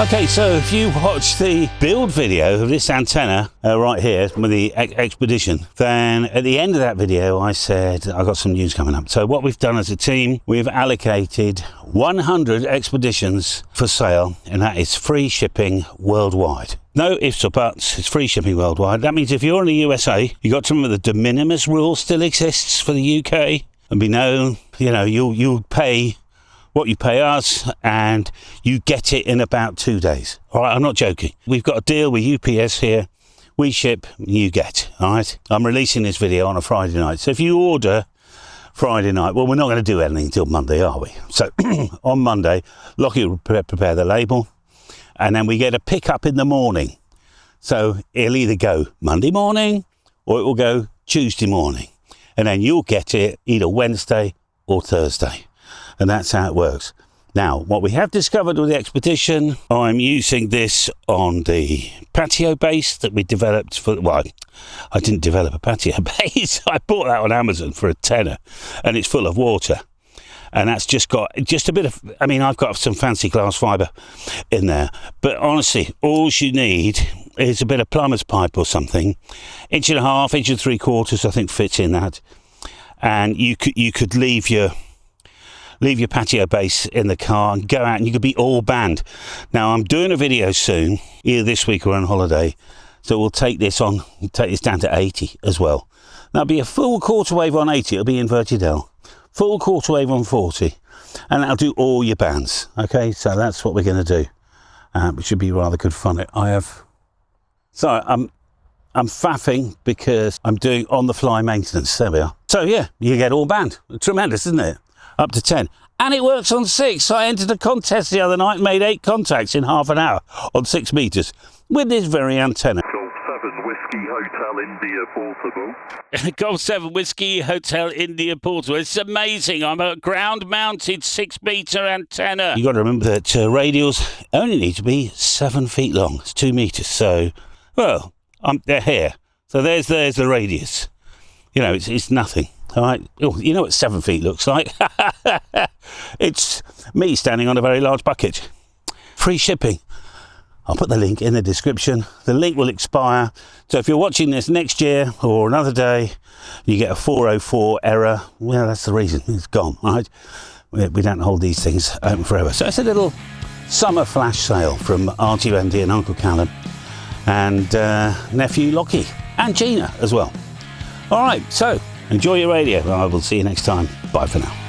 Okay, so if you watch the build video of this antenna right here with the expedition, then at the end of that video I said I've got some news coming up. So what we've done as a team, we've allocated 100 expeditions for sale, and that is free shipping worldwide. No ifs or buts, it's free shipping worldwide. That means if you're in the USA, you've got to remember the de minimis rule still exists for the UK, and we know, you'll pay what you pay us, and you get it in about 2 days. All right, I'm not joking. We've got a deal with UPS here. We ship, you get. All right. I'm releasing this video on a Friday night. So if you order Friday night, well, we're not going to do anything until Monday, are we? So on Monday, Lockie will prepare the label, and then we get a pickup in the morning. So it'll either go Monday morning or it will go Tuesday morning. And then you'll get it either Wednesday or Thursday. And that's how it works. Now, what we have discovered with the expedition, I'm using this on the patio base that we developed for, well, I didn't develop a patio base. I bought that on Amazon for a tenner, and it's full of water. And that's just got a bit of, I've got some fancy glass fibre in there. But honestly, all you need is a bit of plumber's pipe or something. 1.5 inches, 1.75 I think fits in that. And you could leave your patio base in the car and go out, and you could be all band. Now, I'm doing a video soon, either this week or on holiday, so we'll take this down to 80 as well. That'll be a full quarter wave on 80, it'll be inverted L. Full quarter wave on 40, and that'll do all your bands. Okay, so that's what we're going to do, which should be rather good fun. I'm faffing because I'm doing on-the-fly maintenance. There we are. So yeah, you get all band. Tremendous, isn't it? Up to 10, and it works on 6. So I entered a contest the other night and made 8 contacts in half an hour on 6 meters with this very antenna. Golf 7 Whiskey Hotel India Portable. Golf 7 Whiskey Hotel India Portable. It's amazing. I'm a ground mounted 6 meter antenna. You got to remember that radials only need to be 7 feet long. It's 2 meters. So, well, they're here. So there's the radius. It's nothing. All right, you know what 7 feet looks like? It's me standing on a very large bucket. Free shipping. I'll put the link in the description. The link will expire. So if you're watching this next year or another day, you get a 404 error. Well, that's the reason. It's gone, all right? We don't hold these things open forever. So it's a little summer flash sale from Auntie Wendy and Uncle Callum and nephew Lockie and Gina as well. All right, so enjoy your radio. I will see you next time. Bye for now.